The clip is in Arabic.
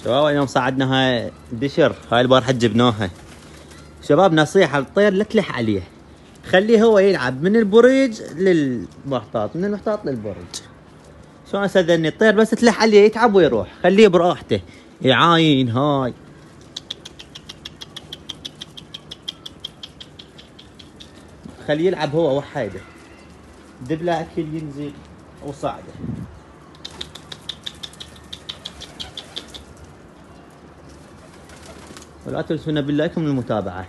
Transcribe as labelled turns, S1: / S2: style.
S1: شباب اليوم صعدنا دشر، هاي البارحة جبناها. شباب نصيحة الطير لا تلح عليه، خليه هو يلعب من البريج للمحطات، من المحطات للبريج. شلون استاذني الطير بس تلح عليه يتعب ويروح، خليه براحته يعاين. هاي خليه يلعب هو وحيده، دبله اكل ينزل وصعده. ولا تنسونا بالله من المتابعة.